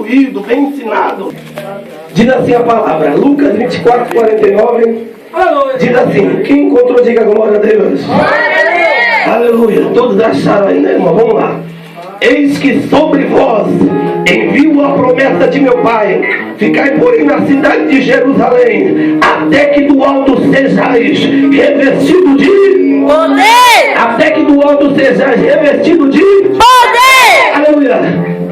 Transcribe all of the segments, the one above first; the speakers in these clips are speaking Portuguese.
instruído, bem ensinado. Diz assim a palavra, Lucas 24, 49. Diz assim, quem encontrou, diga glória a Deus. Aleluia. Todos acharam aí, né, irmão? Vamos lá. Eis que sobre vós envio a promessa de meu Pai. Ficai, porém, na cidade de Jerusalém, até que do alto sejais revestido de poder. Até que do alto sejais revestido de poder. Aleluia.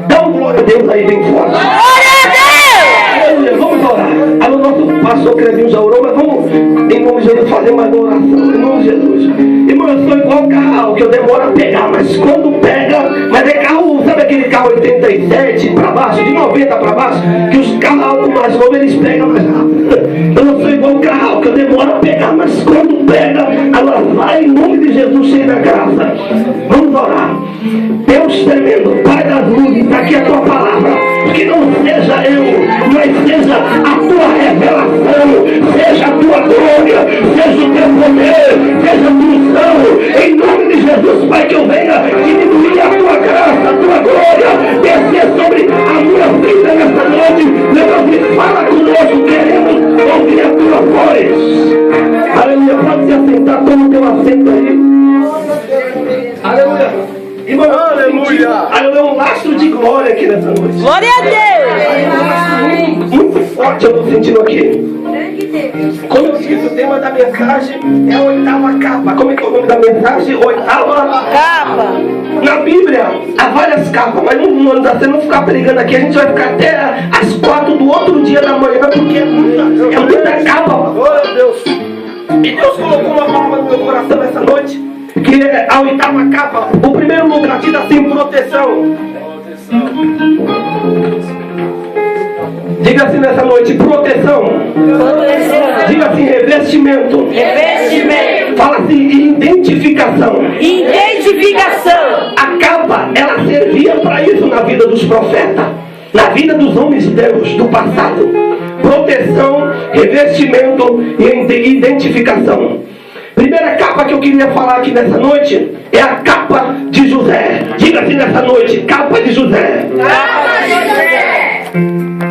Dá um glória a Deus aí bem forte. Glória a Deus. Aleluia. Vamos orar. O nosso pastor Crevinho já orou, mas vamos, em nome de Jesus, fazer mais uma oração. Em nome de Jesus. Irmão, eu sou igual carro, que eu demoro a pegar, mas quando pega, mas é carro, sabe aquele carro 87 para baixo, de 90 para baixo, que os carros mais novos eles pegam mais rápido. Eu não sou igual carro, que eu demoro a pegar, mas quando pega, ela vai em nome de Jesus, cheia da graça. Vamos orar. Deus tremendo, Pai das luzes, está aqui a tua palavra. Que não seja eu, mas seja a tua revelação, seja a tua glória, seja o teu poder, seja a tua unção. Em nome de Jesus, Pai, que eu venha diminuir a tua graça, a tua glória, descer sobre a minha vida nesta noite. Deus me fala conosco, queremos ouvir a tua voz. Aleluia, pode se assentar, toma o teu assento aí. Aleluia. Irmão, aleluia! Aleluia, um lastro de glória aqui nessa noite. Glória a Deus! Muito forte eu estou sentindo aqui. Como eu disse, o tema da mensagem é a 8ª capa. Como é que é o nome da mensagem? 8ª capa. Na Bíblia há várias capas, mas não dá pra não ficar pregando aqui. A gente vai ficar até às 4 do outro dia da manhã, porque é muita capa. Glória a Deus! E Deus colocou uma palavra no meu coração nessa noite, que é a 8ª capa. O primeiro lugar diz assim, proteção. Diga assim nessa noite, proteção. Diga assim, revestimento. Fala assim, identificação. A capa, ela servia para isso na vida dos profetas, na vida dos homens de Deus do passado. Proteção, revestimento e identificação. Primeira capa que eu queria falar aqui nessa noite é a capa de José. Diga assim nessa noite, capa de José.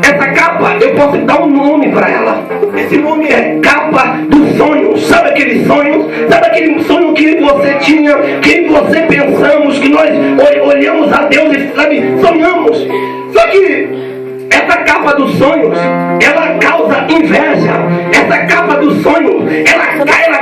Essa capa, eu posso dar um nome para ela. Esse nome é capa dos sonhos. Sabe aquele sonho? Sabe aquele sonho que você tinha, que você pensamos, que nós olhamos a Deus e, sabe, sonhamos. Só que essa capa dos sonhos, ela causa inveja. Essa capa dos sonhos, ela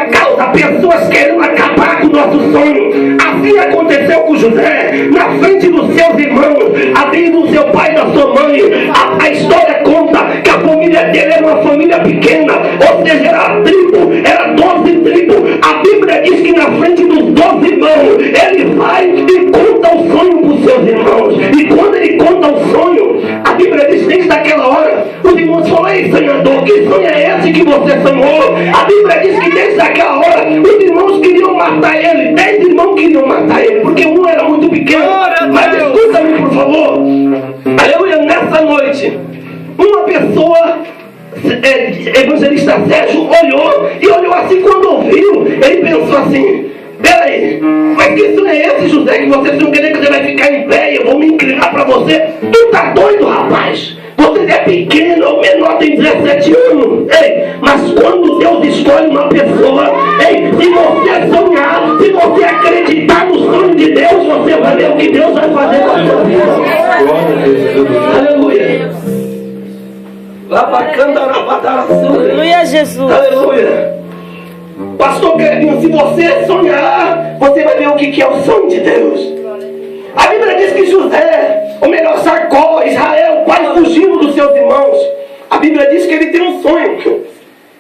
causa pessoas querendo acabar com o nosso sonho. Assim aconteceu com José, na frente dos seus irmãos, abrindo o seu pai e da sua mãe. A história conta que a família dele era uma família pequena, ou seja, era 12 tribos. A Bíblia diz que na frente dos 12 irmãos, ele vai e conta o sonho para os seus irmãos. E quando ele conta o sonho, a Bíblia diz, desde aquela hora, os irmãos falam, ei, sonhador, que sonho é esse que você sonhou? A Bíblia diz que desde aquela hora, os irmãos queriam matar ele. 10 irmãos queriam matar ele, porque um era muito pequeno. Mas escuta-me, por favor. Aleluia, nessa noite, uma pessoa, evangelista Sérgio, olhou assim, quando ouviu, ele pensou assim, peraí, mas que sonho é esse, José, que você não quer que você vai ficar em pé e eu vou me inclinar para você? Tu tá doido, rapaz? Você é pequeno, o menor tem 17 anos. Ei, mas quando Deus escolhe uma pessoa, ei, se você sonhar, se você acreditar no sonho de Deus, você vai ver o que Deus vai fazer com a sua vida. Aleluia. Aleluia, Jesus. Aleluia. Pastor Crevinho, se você sonhar, você vai ver o que é o sonho de Deus. A Bíblia diz que José, ou melhor, Jacó, Israel, quase fugindo dos seus irmãos. A Bíblia diz que ele tem um sonho.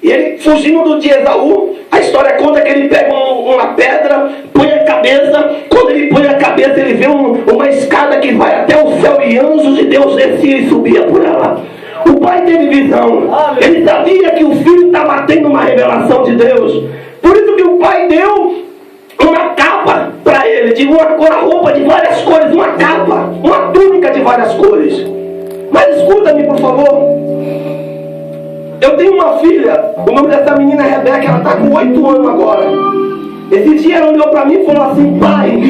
E ele, fugindo de Esaú, a história conta que ele pega uma pedra, põe a cabeça. Quando ele põe a cabeça, ele vê uma escada que vai até o céu e anjos de Deus descia e subia por ela. O pai teve visão. Ele sabia que o filho estava tendo uma revelação de Deus. Por isso que o pai deu uma capa para ele, de uma roupa de várias cores, uma capa, uma túnica de várias cores. Mas escuta-me, por favor. Eu tenho uma filha, o nome dessa menina é Rebeca, ela está com 8 anos agora. Esse dia ela olhou para mim e falou assim, pai.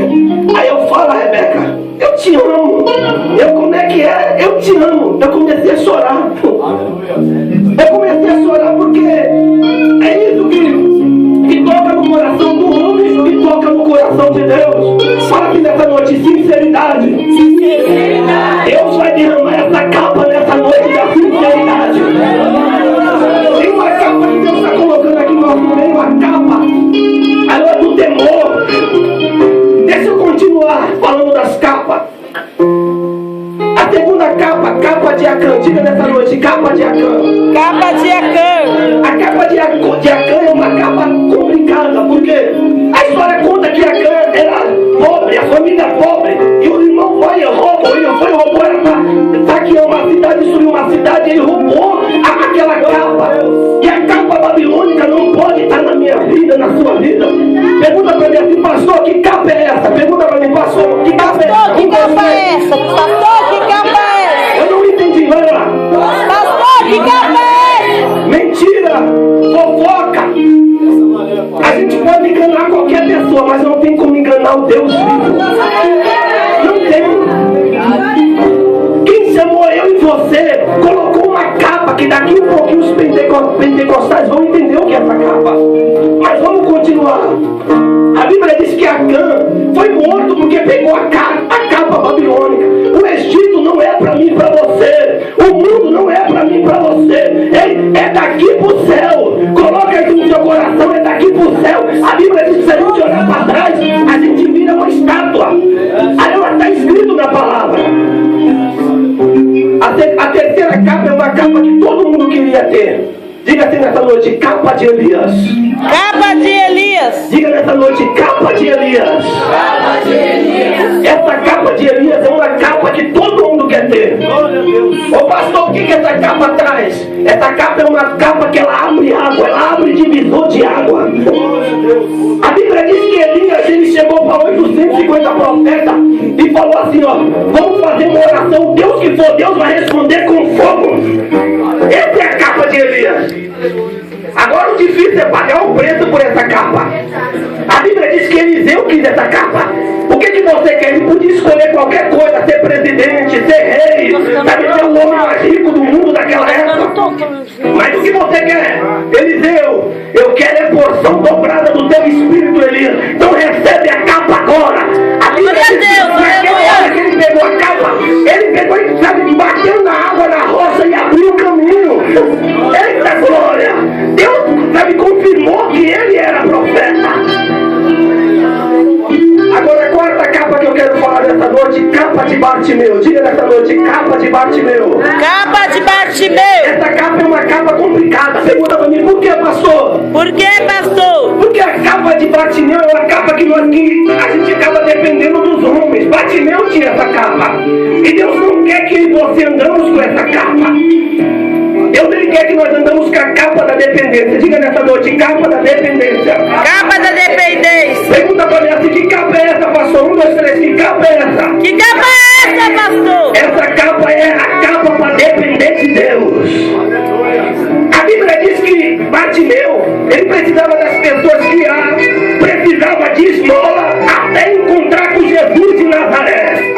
Aí eu falo, Rebeca, eu te amo. Como é que é? Eu te amo. Eu capa de Acã. Diga nessa noite, capa de Acã. Capa de Acã. A capa de Acã é uma capa complicada, porque a história conta que Acã era pobre, a família pobre, e o irmão foi e roubou, era saqueou uma cidade, destruiu uma cidade, ele roubou aquela capa. E a capa babilônica não pode estar na minha vida, na sua vida. Pergunta para mim assim, pastor, que capa é essa? Pergunta para mim, pastor, que capa é essa? Pastor, que capa é essa? Pastor, que capa é essa? Eu não entendi, vai lá. Pastor, que capa é essa? Mentira, fofoca. A gente pode enganar qualquer pessoa, mas não tem como enganar o Deus vivo. Não tem. Quem chamou eu e você colocou uma capa que daqui um pouquinho os pentecostais vão entender o que é essa capa. Mas vamos continuar. A Bíblia diz que Acã foi morto porque pegou a capa babilônica. O Egito não é para mim e para você. O mundo não é para mim e para você. É daqui para o céu. Coloca isso no seu coração, é daqui para o céu. A Bíblia diz que se a gente olhar para trás, a gente vira uma estátua. Aí ela está escrito na palavra. A terceira capa é uma capa que todo mundo queria ter. Diga assim nessa noite, capa de Elias. Capa de Elias. Diga nessa noite, capa de Elias. Capa de Elias. Essa capa de Elias é uma capa que todo mundo quer ter. Ô pastor, o que essa capa traz? Essa capa é uma capa que ela abre água, ela abre divisor de água. A Bíblia diz que Elias, ele chegou para 850 profetas e falou assim, ó, vamos fazer uma oração, Deus que for Deus vai responder com fogo. Essa é a capa de Elias. Agora o difícil é pagar o preço por essa capa. A Bíblia diz que Eliseu quis essa capa. O que você quer? Ele podia escolher qualquer coisa, ser presidente, ser rei, sabe, ser o homem mais rico do mundo daquela época. Mas o que você quer? Eliseu, eu quero é porção dobrada do teu espírito, Elias. Então recebe a capa agora. A Bíblia diz que naquela hora que ele pegou a capa, ele pegou e, sabe, bateu na água, na rocha e abriu o caminho. Eita glória! Deus, sabe, confirmou que ele era profeta. Agora a quarta capa que eu quero falar nessa noite, capa de Bartimeu. Diga nessa noite, capa de Bartimeu. Capa de Bartimeu. Essa capa é uma capa complicada. Pergunta para mim, por que, pastor? Por que, pastor? Porque a capa de Bartimeu é uma capa que a gente acaba dependendo dos homens. Bartimeu tinha essa capa. E Deus não quer que você andamos com essa capa. Deus, ele quer que nós andamos com a capa da dependência. Diga nessa noite, capa da dependência. Capa da dependência. Pergunta para mim assim, que capa é essa, pastor? 1, 2, 3, que capa é essa? Que capa é essa, pastor? Essa capa é a capa para depender de Deus. A Bíblia diz que Bartimeu, ele precisava das pessoas que precisava de esmola até encontrar com Jesus de Nazaré.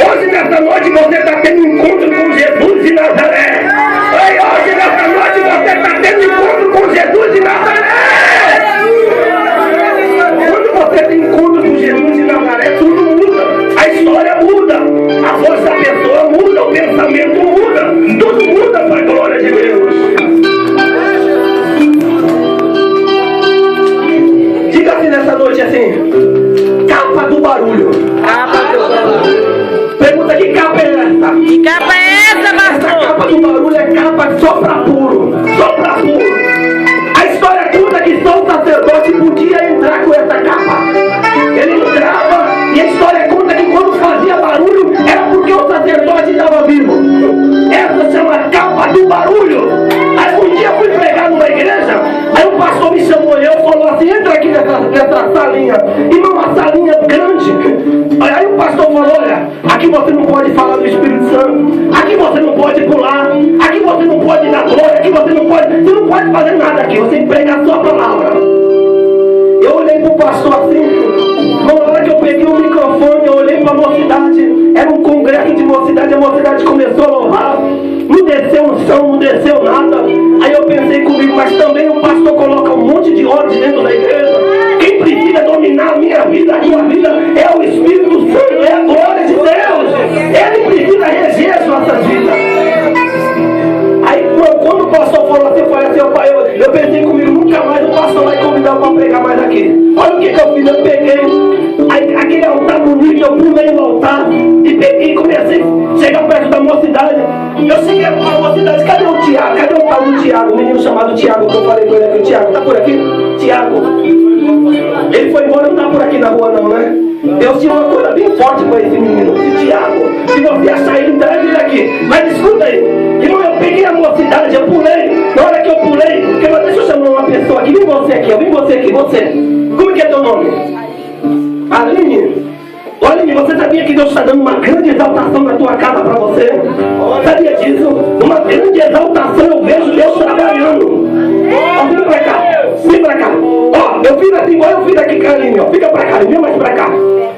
Hoje, nessa noite, você está tendo um encontro com Jesus de Nazaré. Hoje, nessa noite, você está tendo um encontro com Jesus de Nazaré. Quando você tem encontro com Jesus de Nazaré, tudo muda. A história muda. A voz da pessoa muda. O pensamento muda. Tudo muda para a glória de Deus. Diga assim nessa noite assim, capa do barulho. Capa do barulho. Pergunta, que capa é essa? Que capa é essa, pastor? Essa capa do barulho é capa só pra puro. Só pra puro. A história conta que só o sacerdote podia entrar com essa capa. Ele entrava e a história conta que quando fazia barulho era porque o sacerdote estava vivo. Essa chama capa do barulho. Aí um dia eu fui pregar numa igreja, aí o pastor me chamou e falou assim, entra aqui nessa salinha. Irmão, uma salinha grande. Aí o pastor falou, olha, aqui você não pode falar do Espírito Santo, aqui você não pode pular, aqui você não pode dar glória, aqui você não pode fazer nada aqui, você tem que pregar a sua palavra. Eu olhei para o pastor assim, na hora que eu peguei o microfone, eu olhei para a mocidade, era um congresso de mocidade, a mocidade começou a louvar, não desceu unção, não desceu nada. Aí eu pensei comigo, mas também o pastor coloca um monte de ordem dentro da igreja. Quem precisa dominar a minha vida, a tua vida, é o Espírito Santo, é a glória de Deus. Ele precisa reger as nossas vidas. Aí quando o pastor falou assim, eu pensei comigo, nunca mais o pastor vai convidar para pregar mais aqui. Olha o que eu fiz, eu peguei aquele altar bonito, eu pulei no altar e peguei e comecei a chegar perto da moça. mocidade. Eu cheguei para a mocidade, cadê o Tiago? Cadê o tal do Tiago? O menino chamado Tiago, que eu falei com ele aqui. O Tiago, tá por aqui? Tiago. Ele foi embora, não tá por aqui na rua não, né? Deus tinha uma coisa bem forte com esse menino, esse Tiago. Se você achar ele, traz ele aqui. Mas escuta aí, irmão, eu peguei a mocidade, eu pulei. Na hora que eu pulei, deixa eu chamar uma pessoa aqui. Vem você aqui, vem você aqui, você. Como que é teu nome? Aline. Olha, você sabia que Deus está dando uma grande exaltação na tua casa para você? Sabia disso? Uma grande exaltação, eu vejo Deus trabalhando. Ó, vem pra cá, vem pra cá. Ó, eu fiz assim, igual eu fiz aqui com a Aline, ó. Fica pra cá, vem mais pra cá.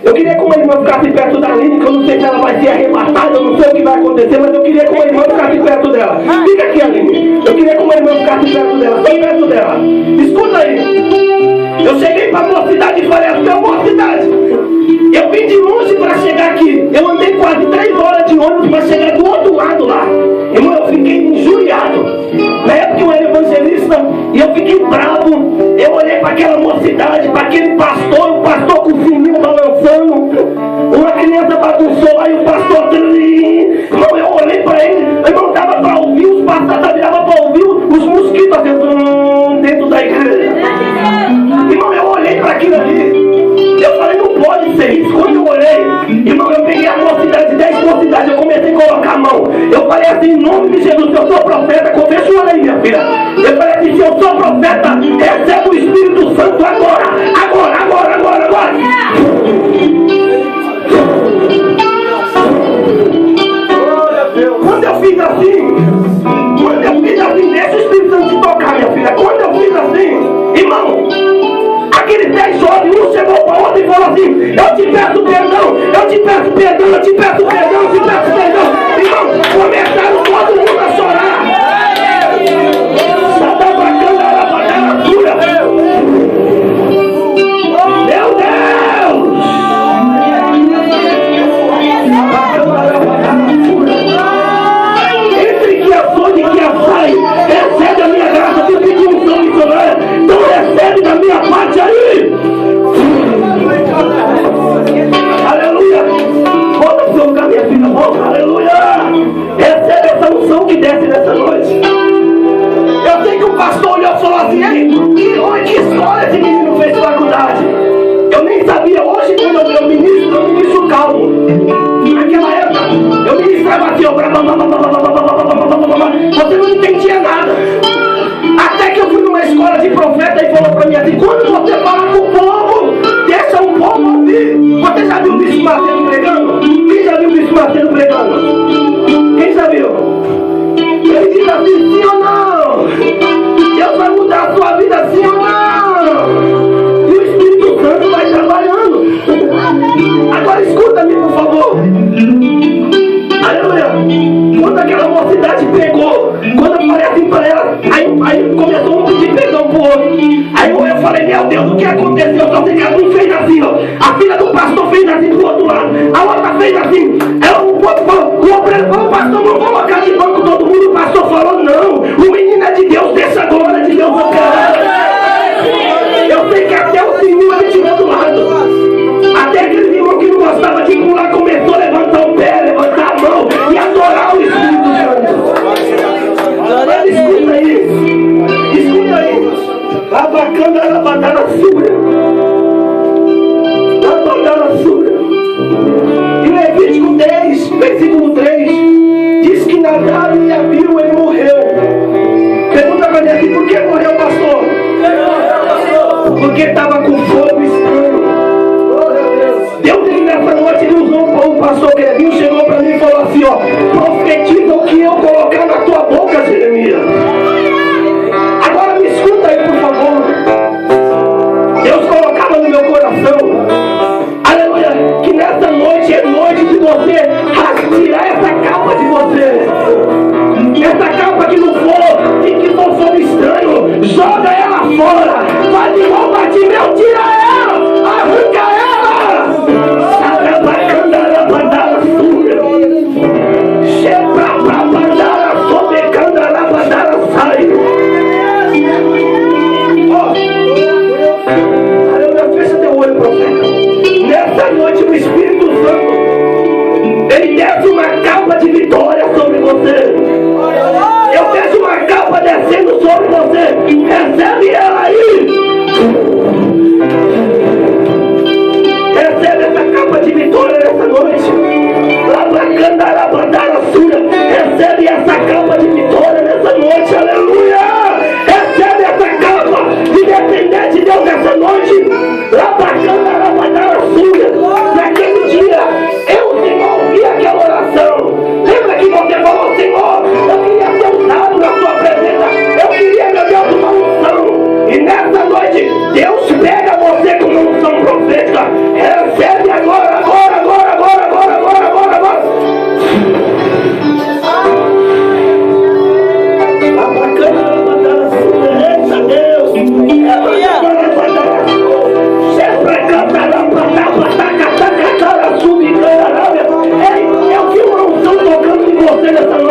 Eu queria que uma irmã ficasse perto da Aline, que eu não sei se ela vai ser arrematada, eu não sei o que vai acontecer, mas eu queria que uma irmã ficasse perto dela. Fica aqui, Aline. Eu queria que uma irmã ficasse perto dela, bem perto dela. Escuta aí. Eu cheguei pra mocidade e falei assim, mocidade, eu vim de longe para chegar aqui. Eu andei quase 3 horas de ônibus para chegar do outro lado lá. Irmão, eu fiquei injuriado. Na época eu era evangelista e eu fiquei bravo. Eu olhei para aquela mocidade, para aquele pastor, o pastor com o sininho balançando. Uma criança bagunçou lá e o pastor... Irmão, eu olhei para ele, irmão, dava para ouvir os pastores, dava para ouvir os mosquitos dentro da igreja. Irmão, eu olhei para aquilo ali. Eu falei, não pode ser isso. Quando eu olhei, irmão, eu peguei a mocidade, 10 mocidades, eu comecei a colocar a mão. Eu falei assim, em nome de Jesus, se eu sou profeta, fecha o olho aí, minha filha. Eu falei assim, se eu sou profeta, recebe o Espírito Santo agora. Agora. Quando eu fiz assim, deixa o Espírito Santo te tocar, minha filha. Quando eu fiz assim, irmão, aqueles 10 jovens, um chegou para o outro e falou assim, eu te peço perdão. Irmão, começaram todo mundo a chorar. Meu Deus! Entre que a sonha e que a sai, recebe a minha graça, eu pedi um som missionário, então recebe da minha parte aí. Aleluia! Volta pro seu lugar, minha filha, volta, aleluia! Recebe essa unção que desce nessa noite. Eu sei que o pastor olhou e falou assim, ei, que história esse menino fez faculdade. Eu nem sabia, hoje quando eu ministro calmo. Naquela época, eu ministrava assim, você não entendia nada. Até que eu fui numa escola de profeta e falou pra mim assim, quando você fala com o povo, deixa o povo ouvir. Você já viu o Bispo Macedo pregando? Quem já viu o Bispo Macedo pregando? Quem já viu? Ele diz assim, sim ou não? Deus vai mudar a sua vida, sim ou não? E o Espírito Santo vai trabalhando. Agora escuta-me, por favor. Aleluia. Quando aquela mocidade pegou, quando eu falei assim para ela, aí começou um pedir perdão pro outro. Aí eu falei, meu Deus, o que aconteceu? Só sei que um fez assim, ó. A filha do pastor fez assim pro outro lado. A outra fez assim. O outro falou, pastor, vamos colocar de banco todo mundo. O pastor falou, não. O menino é de Deus, deixa a glória de Deus no cara. Eu sei que até o Senhor ele tirou do lado. Até aquele irmão que não gostava de pular começou a levantar o pé, levantar a mão e adorar o Espírito Santo. Mas escuta aí. Lavacanda sura. E Levítico 10, versículo 3, diz que Nadab e Abiú ele morreu. Pergunta pra mim assim, por que morreu, pastor? Porque estava com fogo estranho. Deus nessa noite ele usou o pastor Grevinho, chegou para mim e falou assim, ó, profetiza o que eu colocar na tua boca, Jeremias. Agora me escuta aí, por favor. Deus colocava no meu coração, aleluia, que nessa noite é noite de você tirar essa capa de você. Essa capa que não for e que não for estranho, joga ela fora. Faz igual Bartimeu, tira ela, arranca ela. Sagrabacandara, bandara, sura. Chebra,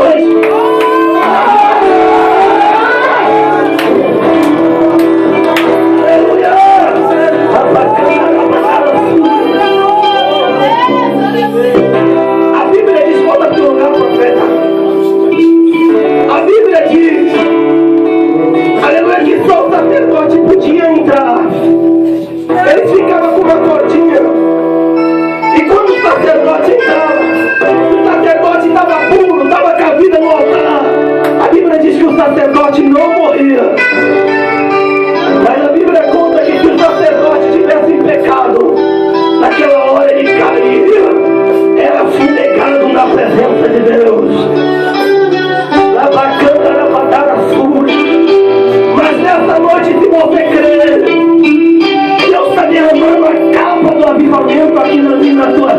noite. Aleluia! A Bíblia diz, volta para o lugar, profeta. A Bíblia diz, aleluia, que só o sacerdote podia entrar. Eles ficavam com uma cordinha. E quando o sacerdote entrava, o sacerdote estava puro, estava com a vida no altar. A Bíblia diz que o sacerdote não morria. Mas a Bíblia conta que se o sacerdote tivesse em pecado, naquela hora ele caía, era fumegado na presença de Deus. Lavacanta, lavadara, sul. Mas nessa noite, se você crer, Deus está derramando a capa do avivamento aqui na tua